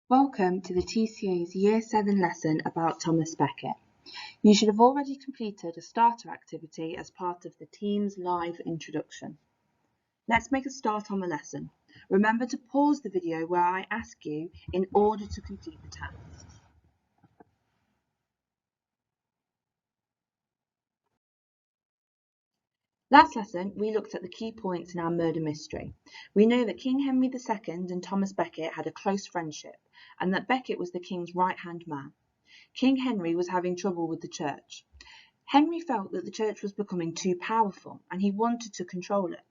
Welcome to the TCA's Year 7 lesson about Thomas Becket. You should have already completed a starter activity as part of the team's live introduction. Let's make a start on the lesson. Remember to pause the video where I ask you in order to complete the tasks. Last lesson, we looked at the key points in our murder mystery. We know that King Henry II and Thomas Becket had a close friendship, and that Becket was the king's right-hand man. King Henry was having trouble with the church. Henry felt that the church was becoming too powerful, and he wanted to control it.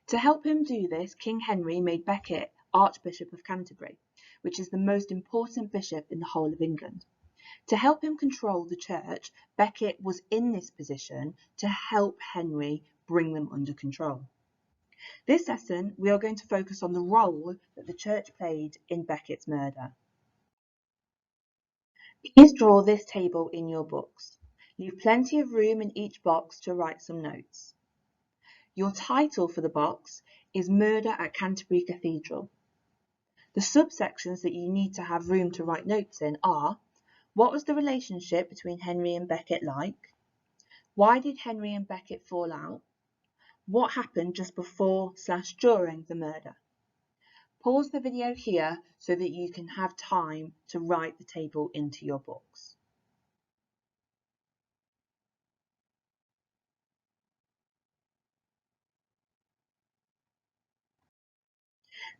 To help him do this, King Henry made Becket Archbishop of Canterbury, which is the most important bishop in the whole of England. To help him control the church, Becket was in this position to help Henry bring them under control. This lesson, we are going to focus on the role that the church played in Becket's murder. Please draw this table in your books. Leave plenty of room in each box to write some notes. Your title for the box is Murder at Canterbury Cathedral. The subsections that you need to have room to write notes in are: what was the relationship between Henry and Becket like? Why did Henry and Becket fall out? What happened just before/during the murder? Pause the video here so that you can have time to write the table into your books.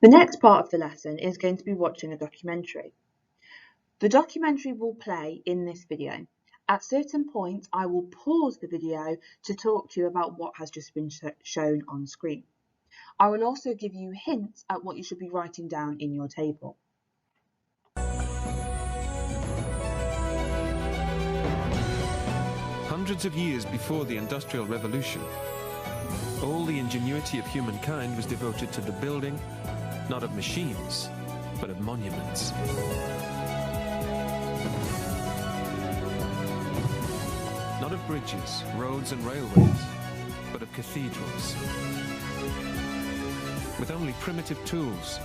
The next part of the lesson is going to be watching a documentary. The documentary will play in this video. At certain points, I will pause the video to talk to you about what has just been shown on screen. I will also give you hints at what you should be writing down in your table. Hundreds of years before the Industrial Revolution, all the ingenuity of humankind was devoted to the building, not of machines, but of monuments. Not of bridges, roads and railways, but of cathedrals. With only primitive tools,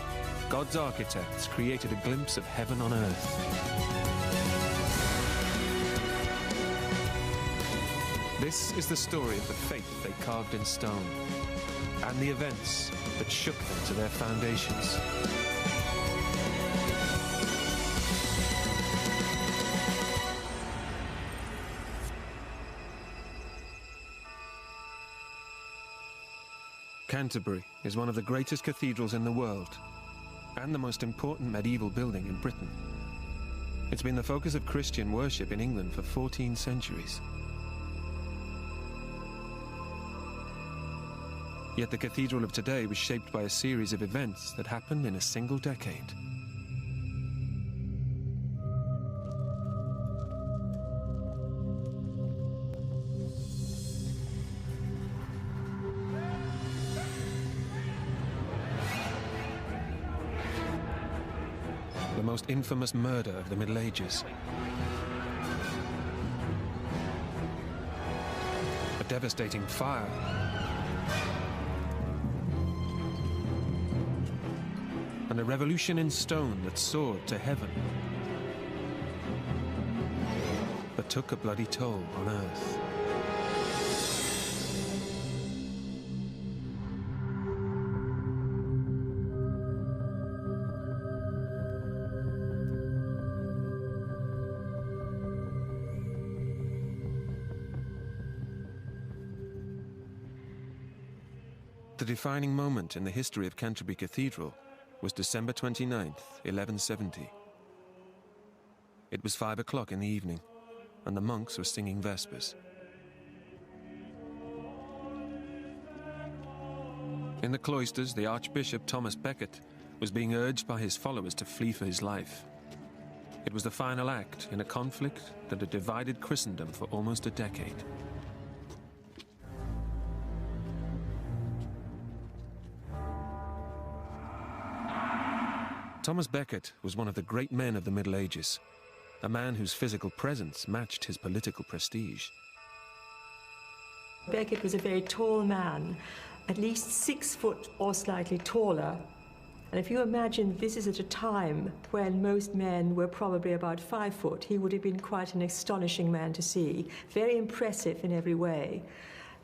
God's architects created a glimpse of heaven on earth. This is the story of the faith they carved in stone, and the events that shook them to their foundations. Canterbury is one of the greatest cathedrals in the world, and the most important medieval building in Britain. It's been the focus of Christian worship in England for 14 centuries. Yet the cathedral of today was shaped by a series of events that happened in a single decade. The most infamous murder of the Middle Ages. A devastating fire. And a revolution in stone that soared to heaven, but took a bloody toll on earth. The defining moment in the history of Canterbury Cathedral was December 29th, 1170. It was 5 o'clock in the evening, and the monks were singing Vespers. In the cloisters, the Archbishop Thomas Becket was being urged by his followers to flee for his life. It was the final act in a conflict that had divided Christendom for almost a decade. Thomas Becket was one of the great men of the Middle Ages, a man whose physical presence matched his political prestige. Becket was a very tall man, at least 6 foot or slightly taller, And if you imagine this is at a time when most men were probably about 5 foot, he would have been quite an astonishing man to see, very impressive in every way.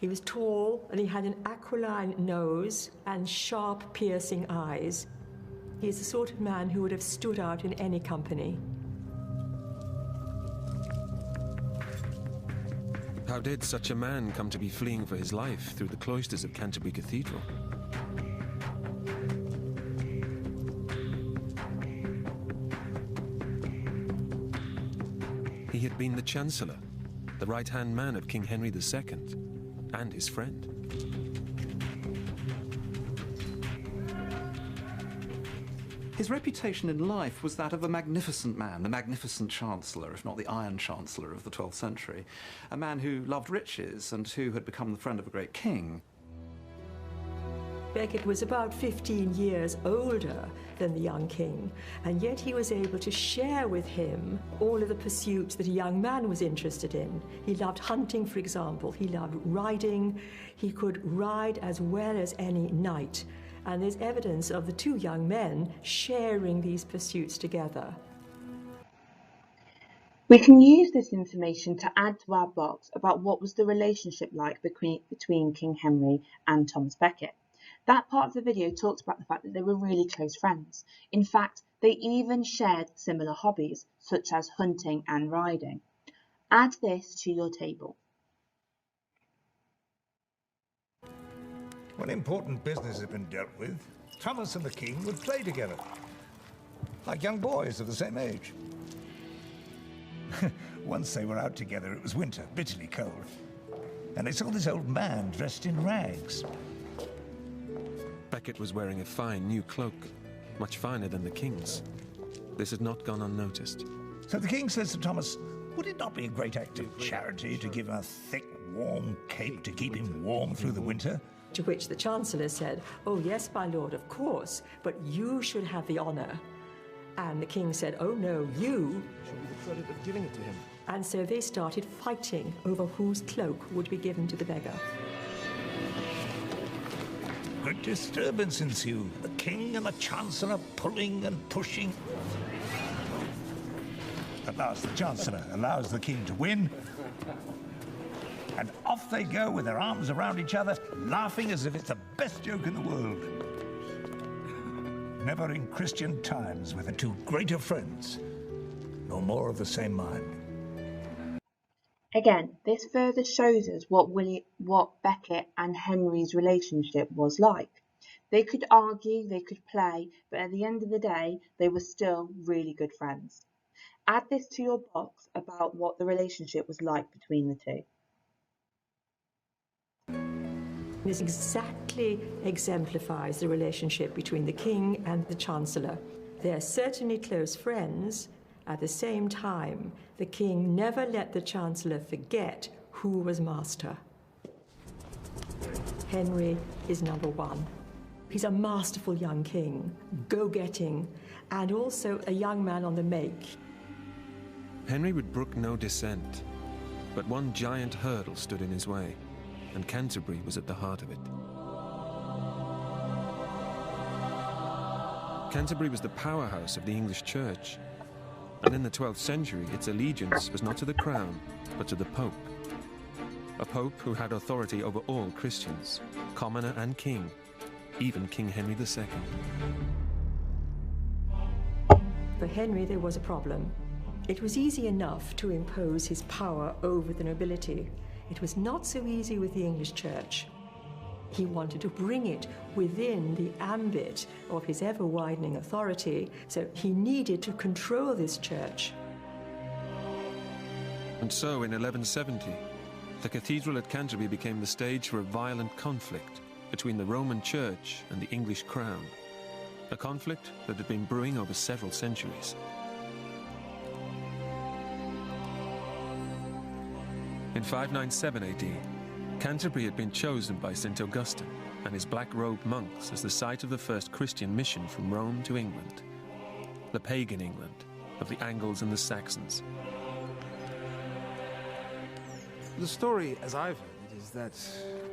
He was tall and he had an aquiline nose and sharp, piercing eyes. He's the sort of man who would have stood out in any company. How did such a man come to be fleeing for his life through the cloisters of Canterbury Cathedral? He had been the Chancellor, the right-hand man of King Henry II, and his friend. His reputation in life was that of a magnificent man, the magnificent Chancellor, if not the Iron Chancellor of the 12th century, a man who loved riches and who had become the friend of a great king. Becket was about 15 years older than the young king, and yet he was able to share with him all of the pursuits that a young man was interested in. He loved hunting, for example. He loved riding. He could ride as well as any knight. And there's evidence of the two young men sharing these pursuits together. We can use this information to add to our box about what was the relationship like between King Henry and Thomas Becket. That part of the video talks about the fact that they were really close friends. In fact, they even shared similar hobbies, such as hunting and riding. Add this to your table. When important business had been dealt with, Thomas and the king would play together, like young boys of the same age. Once they were out together, it was winter, bitterly cold, and they saw this old man dressed in rags. Becket was wearing a fine new cloak, much finer than the king's. This had not gone unnoticed. So the king says to Thomas, would it not be a great act of charity to give him a thick, warm cape to keep him warm through the winter? To which the Chancellor said, "Oh yes, my lord, of course, but you should have the honour." And the king said, "Oh no, you should be the credit of giving it to him." And so they started fighting over whose cloak would be given to the beggar. Great disturbance ensued. The king and the Chancellor pulling and pushing. At last, the Chancellor allows the king to win. And off they go with their arms around each other, laughing as if it's the best joke in the world. Never in Christian times were the two greater friends, nor more of the same mind. Again, this further shows us what Becket and Henry's relationship was like. They could argue, they could play, but at the end of the day, they were still really good friends. Add this to your box about what the relationship was like between the two. This exactly exemplifies the relationship between the king and the Chancellor. They're certainly close friends. At the same time, the king never let the Chancellor forget who was master. Henry is number one. He's a masterful young king, go-getting, and also a young man on the make. Henry would brook no dissent, but one giant hurdle stood in his way, and Canterbury was at the heart of it. Canterbury was the powerhouse of the English Church, and in the 12th century its allegiance was not to the crown, but to the Pope. A Pope who had authority over all Christians, commoner and king, even King Henry II. For Henry, there was a problem. It was easy enough to impose his power over the nobility. It was not so easy with the English Church. He wanted to bring it within the ambit of his ever-widening authority, so he needed to control this church. And so, in 1170, the cathedral at Canterbury became the stage for a violent conflict between the Roman Church and the English crown, a conflict that had been brewing over several centuries. In 597 AD, Canterbury had been chosen by St. Augustine and his black-robed monks as the site of the first Christian mission from Rome to England, the pagan England of the Angles and the Saxons. The story, as I've heard it, is that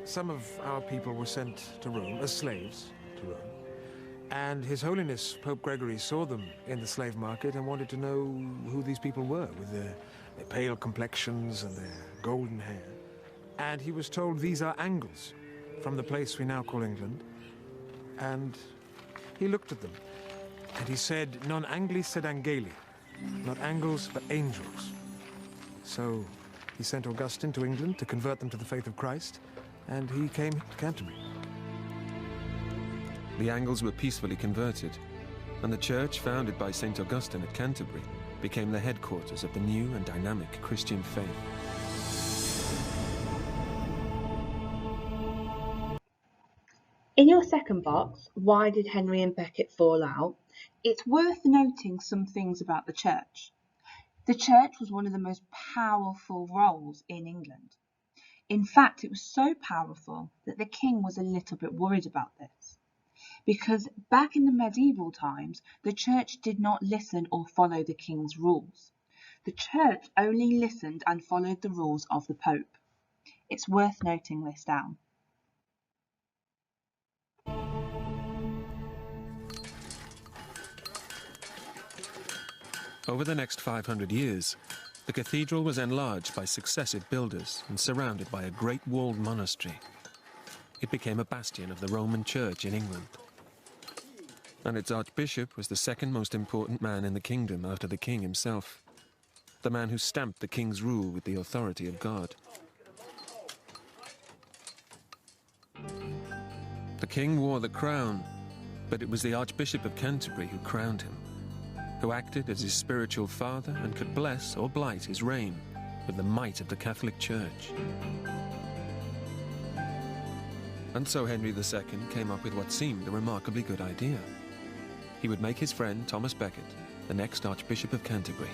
some of our people were sent to Rome as slaves to Rome, And His Holiness Pope Gregory saw them in the slave market and wanted to know who these people were with their pale complexions and their golden hair. And he was told these are Angles from the place we now call England. And he looked at them and he said, "Non Angli sed Angeli," not Angles but angels. So he sent Augustine to England to convert them to the faith of Christ, and he came to Canterbury. The Angles were peacefully converted, and the church founded by St. Augustine at Canterbury became the headquarters of the new and dynamic Christian faith. In your second box, why did Henry and Becket fall out? It's worth noting some things about the church. The church was one of the most powerful roles in England. In fact, it was so powerful that the king was a little bit worried about this. Because back in the medieval times, the church did not listen or follow the king's rules. The church only listened and followed the rules of the Pope. It's worth noting this down. Over the next 500 years, the cathedral was enlarged by successive builders and surrounded by a great walled monastery. It became a bastion of the Roman Church in England. And its archbishop was the second most important man in the kingdom after the king himself, the man who stamped the king's rule with the authority of God. The king wore the crown, but it was the Archbishop of Canterbury who crowned him, who acted as his spiritual father and could bless or blight his reign with the might of the Catholic Church. And so Henry II came up with what seemed a remarkably good idea. He would make his friend Thomas Becket the next Archbishop of Canterbury.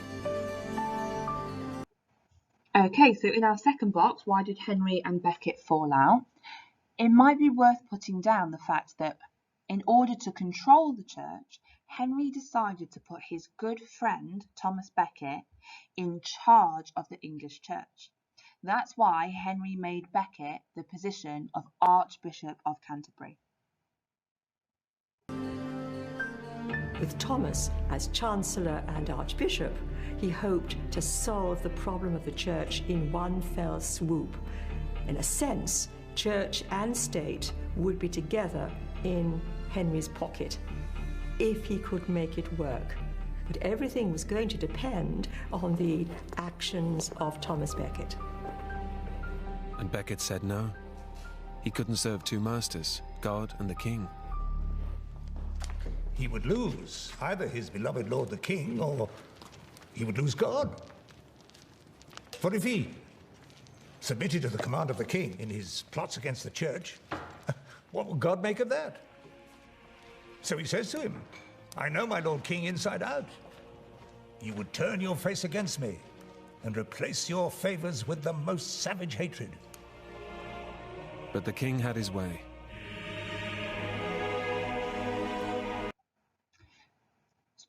Okay, so in our second box, why did Henry and Becket fall out? It might be worth putting down the fact that in order to control the church, Henry decided to put his good friend Thomas Becket in charge of the English church. That's why Henry made Becket the position of Archbishop of Canterbury. With Thomas as Chancellor and Archbishop, he hoped to solve the problem of the church in one fell swoop. In a sense, church and state would be together in Henry's pocket, if he could make it work. But everything was going to depend on the actions of Thomas Becket. And Becket said no. He couldn't serve two masters, God and the king. He would lose either his beloved Lord the King or he would lose God. For if he submitted to the command of the king in his plots against the church, what would God make of that? So he says to him, "I know my Lord King inside out. You would turn your face against me and replace your favors with the most savage hatred." But the king had his way.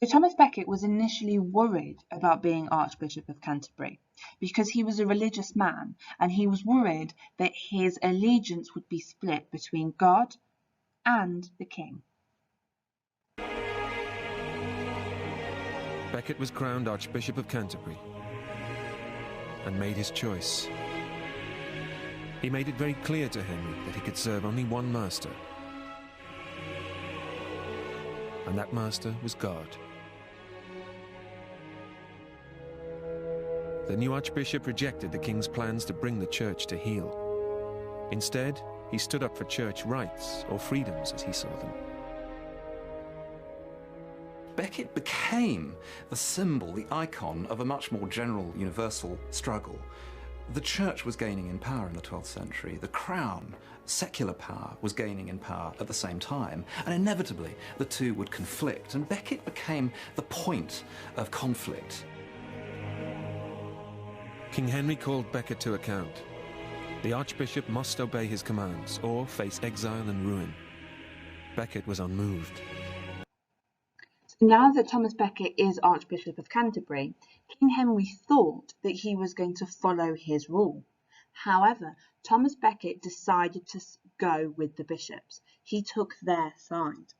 So Thomas Becket was initially worried about being Archbishop of Canterbury because he was a religious man and he was worried that his allegiance would be split between God and the king. Becket was crowned Archbishop of Canterbury and made his choice. He made it very clear to Henry that he could serve only one master, and that master was God. The new archbishop rejected the king's plans to bring the church to heel. Instead, he stood up for church rights, or freedoms as he saw them. Becket became the symbol, the icon of a much more general, universal struggle. The church was gaining in power in the 12th century. The crown, secular power, was gaining in power at the same time. And inevitably, the two would conflict. And Becket became the point of conflict. King Henry called Becket to account. The archbishop must obey his commands or face exile and ruin. Becket was unmoved. Now that Thomas Becket is Archbishop of Canterbury, King Henry thought that he was going to follow his rule. However, Thomas Becket decided to go with the bishops. He took their side.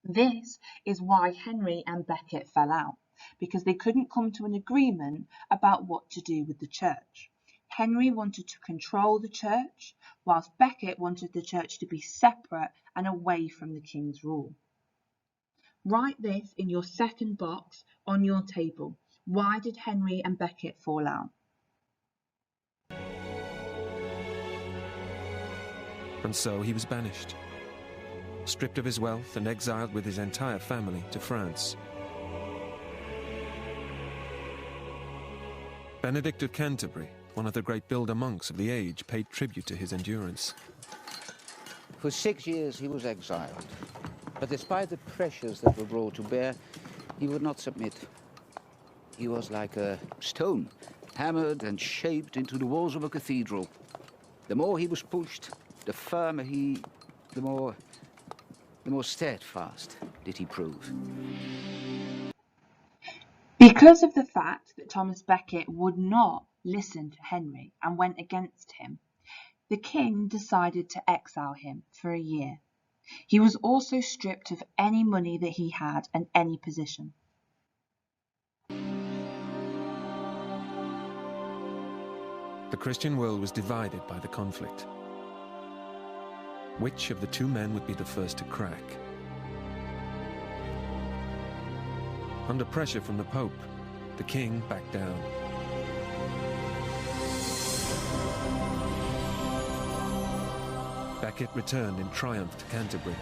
This is why Henry and Becket fell out, because they couldn't come to an agreement about what to do with the church. Henry wanted to control the church, whilst Becket wanted the church to be separate and away from the king's rule. Write this in your second box on your table. Why did Henry and Becket fall out? And so he was banished, stripped of his wealth and exiled with his entire family to France. Benedict of Canterbury, one of the great builder monks of the age, paid tribute to his endurance. For 6 years he was exiled, but despite the pressures that were brought to bear, he would not submit. He was like a stone, hammered and shaped into the walls of a cathedral. The more he was pushed, the firmer the more steadfast did he prove. Because of the fact that Thomas Becket would not listen to Henry and went against him, the king decided to exile him for a year. He was also stripped of any money that he had and any position. The Christian world was divided by the conflict. Which of the two men would be the first to crack? Under pressure from the Pope, the king backed down. Becket returned in triumph to Canterbury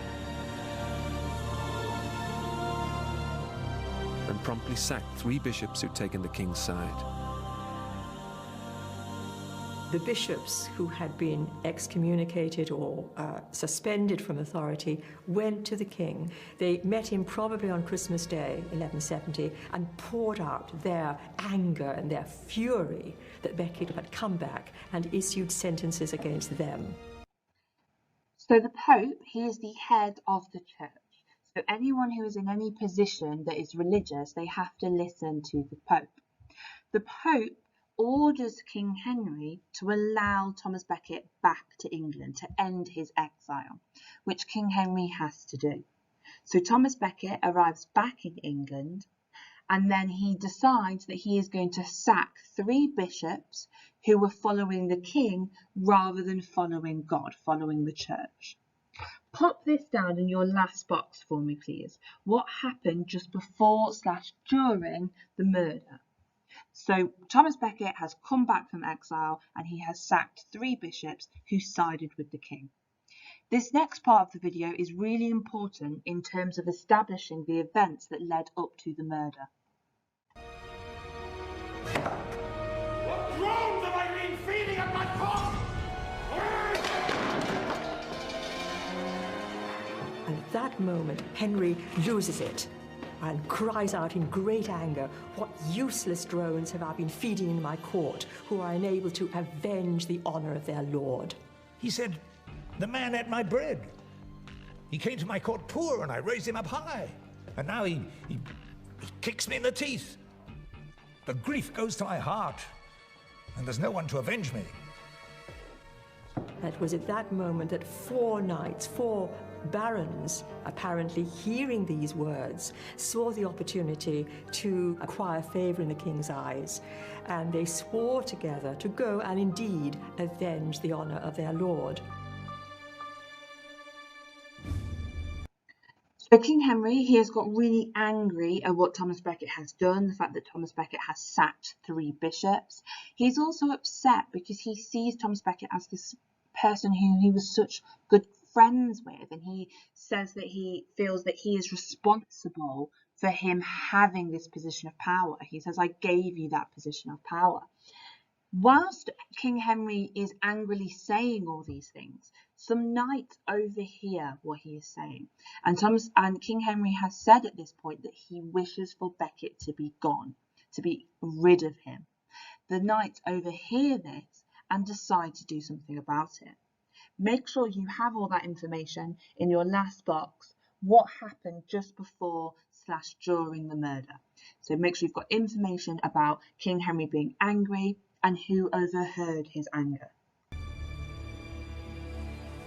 and promptly sacked 3 bishops who'd taken the king's side. The bishops who had been excommunicated or suspended from authority went to the king. They met him probably on Christmas Day, 1170, and poured out their anger and their fury that Becket had come back and issued sentences against them. So the Pope, he is the head of the church. So anyone who is in any position that is religious, they have to listen to the Pope. The Pope orders King Henry to allow Thomas Becket back to England to end his exile, which King Henry has to do. So Thomas Becket arrives back in England, and then he decides that he is going to sack 3 bishops who were following the king rather than following God, following the church. Pop this down in your last box for me, please. What happened just before/during the murder? So Thomas Becket has come back from exile and he has sacked 3 bishops who sided with the king. This next part of the video is really important in terms of establishing the events that led up to the murder. What drones have I been feeding at my cock? And at that moment, Henry loses it and cries out in great anger, "What useless drones have I been feeding in my court, who are unable to avenge the honour of their lord?" He said, "The man ate my bread. He came to my court poor and I raised him up high. And now he kicks me in the teeth. The grief goes to my heart and there's no one to avenge me." It was at that moment that 4 knights, 4 barons, apparently hearing these words, saw the opportunity to acquire favour in the king's eyes, and they swore together to go and indeed avenge the honour of their lord. So King Henry, he has got really angry at what Thomas Becket has done, the fact that Thomas Becket has sacked 3 bishops. He's also upset because he sees Thomas Becket as this person who he was such good friends with, and he says that he feels that he is responsible for him having this position of power. He says, "I gave you that position of power." Whilst King Henry is angrily saying all these things, some knights overhear what he is saying, and King Henry has said at this point that he wishes for Becket to be gone, to be rid of him. The knights overhear this and decide to do something about it. Make sure you have all that information in your last box. What happened just before/during the murder? So make sure you've got information about King Henry being angry and who overheard his anger.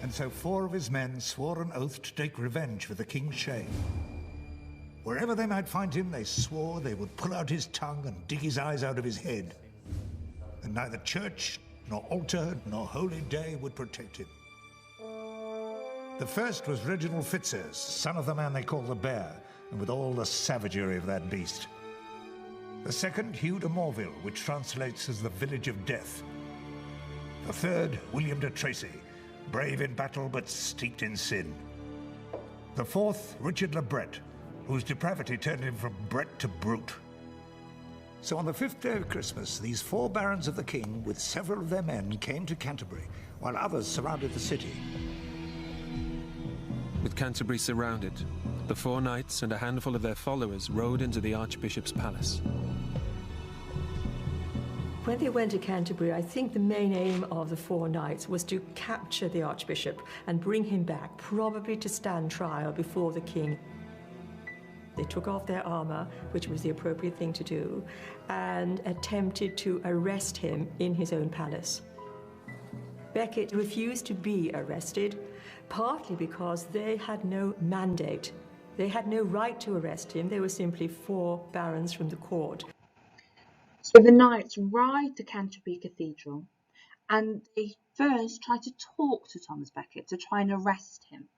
And so 4 of his men swore an oath to take revenge for the king's shame. Wherever they might find him, they swore they would pull out his tongue and dig his eyes out of his head. And neither church, nor altar, nor holy day would protect him. The first was Reginald Fitzurse, son of the man they call the Bear, and with all the savagery of that beast. The second, Hugh de Morville, which translates as the Village of Death. The third, William de Tracy, brave in battle but steeped in sin. The fourth, Richard le Bret, whose depravity turned him from Bret to brute. So on the 5th day of Christmas, these 4 barons of the king, with several of their men, came to Canterbury, while others surrounded the city. With Canterbury surrounded, the 4 knights and a handful of their followers rode into the Archbishop's palace. When they went to Canterbury, I think the main aim of the 4 knights was to capture the Archbishop and bring him back, probably to stand trial before the king. They took off their armor, which was the appropriate thing to do, and attempted to arrest him in his own palace. Becket refused to be arrested, partly because they had no mandate. They had no right to arrest him. They were simply 4 barons from the court. So the knights ride to Canterbury Cathedral, and they first try to talk to Thomas Becket to try and arrest him.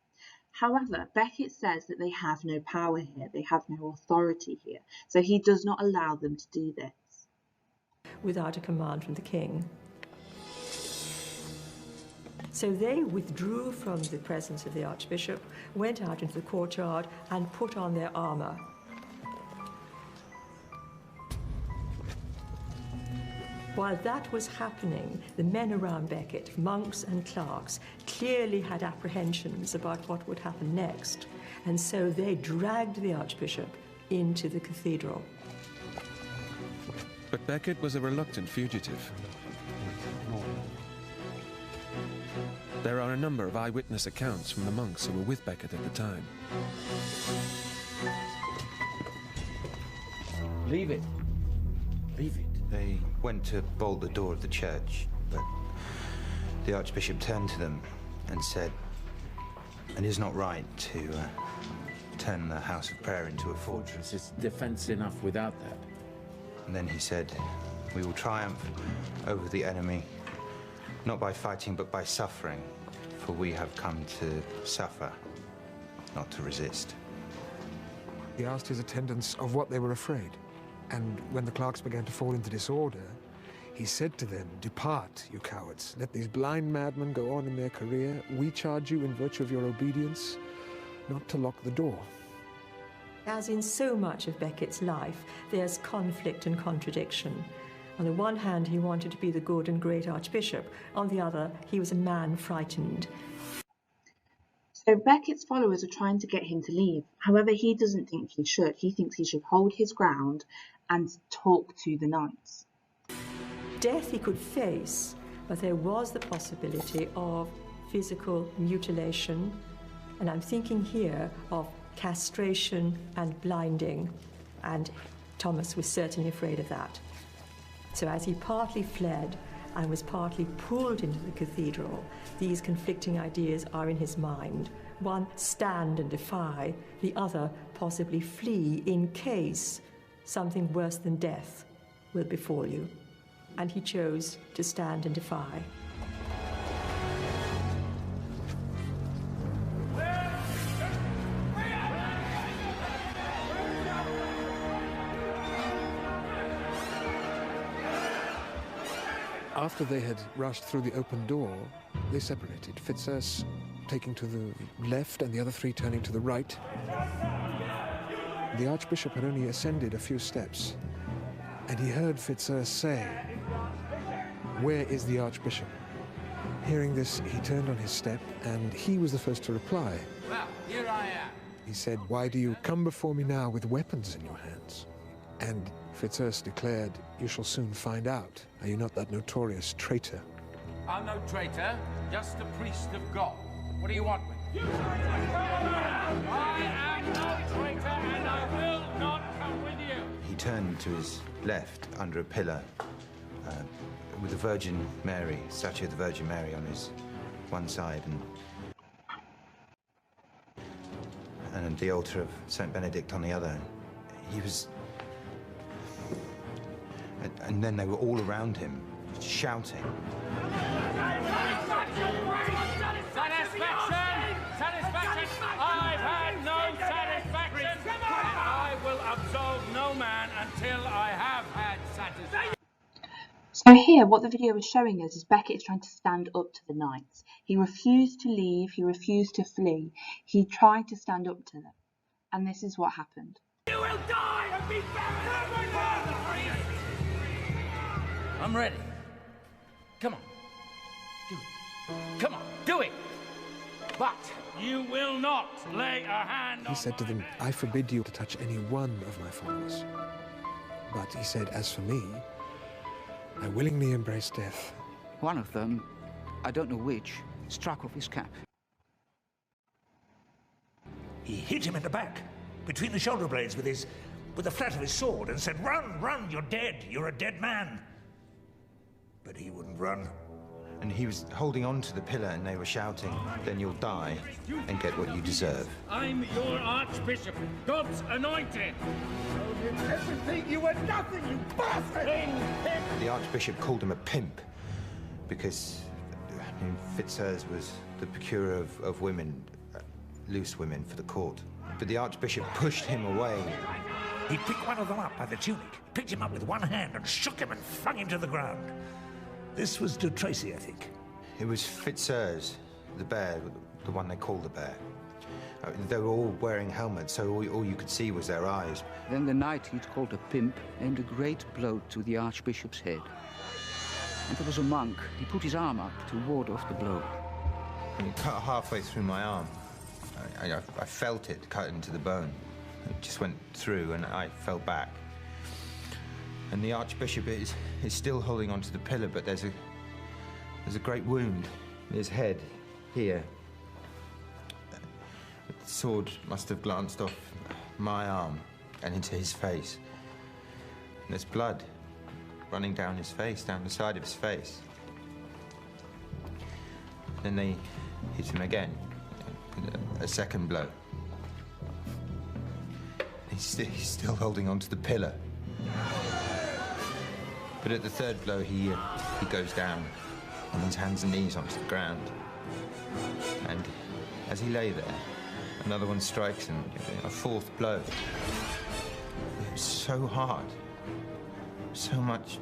However, Becket says that they have no power here, they have no authority here, so he does not allow them to do this. Without a command from the king. So they withdrew from the presence of the Archbishop, went out into the courtyard and put on their armor. While that was happening, the men around Becket, monks and clerks, clearly had apprehensions about what would happen next, and so they dragged the Archbishop into the cathedral. But Becket was a reluctant fugitive. There are a number of eyewitness accounts from the monks who were with Becket at the time. Leave it. Leave it. They went to bolt the door of the church, but the Archbishop turned to them and said, "It is not right to turn the house of prayer into a fortress." It's defense enough without that. And then he said, "We will triumph over the enemy, not by fighting, but by suffering, for we have come to suffer, not to resist." He asked his attendants of what they were afraid. And when the clerks began to fall into disorder, he said to them, "Depart, you cowards. Let these blind madmen go on in their career. We charge you in virtue of your obedience not to lock the door." As in so much of Becket's life, there's conflict and contradiction. On the one hand, he wanted to be the good and great Archbishop. On the other, he was a man frightened. So Becket's followers are trying to get him to leave. However, he doesn't think he should. He thinks he should hold his ground and talk to the knights. Death he could face, but there was the possibility of physical mutilation, and I'm thinking here of castration and blinding, and Thomas was certainly afraid of that. So as he partly fled and was partly pulled into the cathedral, these conflicting ideas are in his mind. One, stand and defy; the other, possibly flee in case something worse than death will befall you. And he chose to stand and defy. After they had rushed through the open door, they separated, Fitzurse taking to the left and the other 3 turning to the right. The Archbishop had only ascended a few steps, and he heard Fitzurse say, "Where is the Archbishop?" Hearing this, he turned on his step, and he was the first to reply. "Well, here I am." He said, "Why do you come before me now with weapons in your hands?" And Fitzurse declared, "You shall soon find out. Are you not that notorious traitor?" "I'm no traitor, just a priest of God. What do you want with me?" "I am no traitor, and I will not come with you." He turned to his left under a pillar with the Virgin Mary, statue of the Virgin Mary on his one side, and and the altar of St. Benedict on the other. He was... And then they were all around him, shouting. Satisfaction! Satisfaction! I've had no satisfaction, and I will absolve no man until I have had satisfaction. So here, what the video is showing us is Becket is trying to stand up to the knights. He refused to leave, he refused to flee. He tried to stand up to them. And this is what happened. You will die and be buried! I'm ready. Come on. Do it. Come on, do it! But you will not lay a hand on... He said to them, I forbid you to touch any one of my followers. But he said, as for me, I willingly embrace death. One of them, I don't know which, struck off his cap. He hit him in the back, between the shoulder blades with the flat of his sword, and said, "Run, run, you're dead, you're a dead man." But he wouldn't run. And he was holding on to the pillar and they were shouting, "Then you'll die and get what you deserve." I'm your archbishop, God's anointed. You did everything, you were nothing, you bastard! The archbishop called him a pimp because, I mean, Fitzurse was the procurer of women, loose women for the court. But the archbishop pushed him away. He picked one of them up by the tunic, picked him up with one hand and shook him and flung him to the ground. This was de Tracy, I think. It was Fitzurse, the bear, the one they called the bear. They were all wearing helmets, so all you could see was their eyes. Then the knight he'd called a pimp aimed a great blow to the archbishop's head. And there was a monk. He put his arm up to ward off the blow. And he cut halfway through my arm. I felt it cut into the bone. It just went through and I fell back. And the archbishop is still holding onto the pillar, but there's a great wound in his head here. The sword must have glanced off my arm and into his face. And there's blood running down his face, down the side of his face. Then they hit him again, a second blow. He's still holding onto the pillar. But at the third blow, he goes down on his hands and knees onto the ground. And as he lay there, another one strikes him, a fourth blow. It was so hard, so much.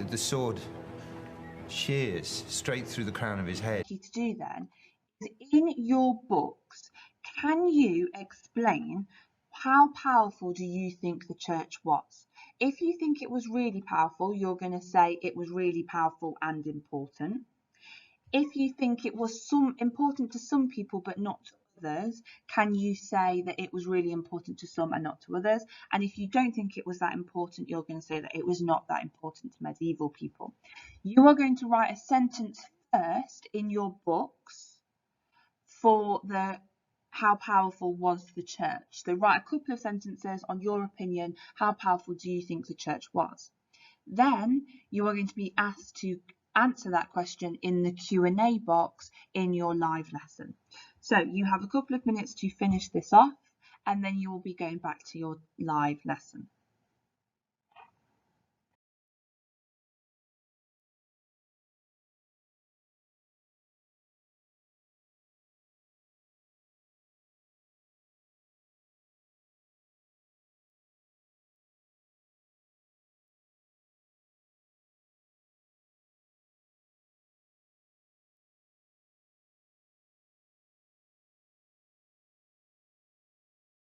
The sword shears straight through the crown of his head. To do then is, in your books, can you explain how powerful do you think the church was? If you think it was really powerful, you're going to say it was really powerful and important. If you think it was important to some people but not to others, can you say that it was really important to some and not to others? And if you don't think it was that important, you're going to say that it was not that important to medieval people. You are going to write a sentence first in your books for how powerful was the church. So write a couple of sentences on your opinion, how powerful do you think the church was? Then you are going to be asked to answer that question in the Q&A box in your live lesson. So you have a couple of minutes to finish this off, and then you will be going back to your live lesson.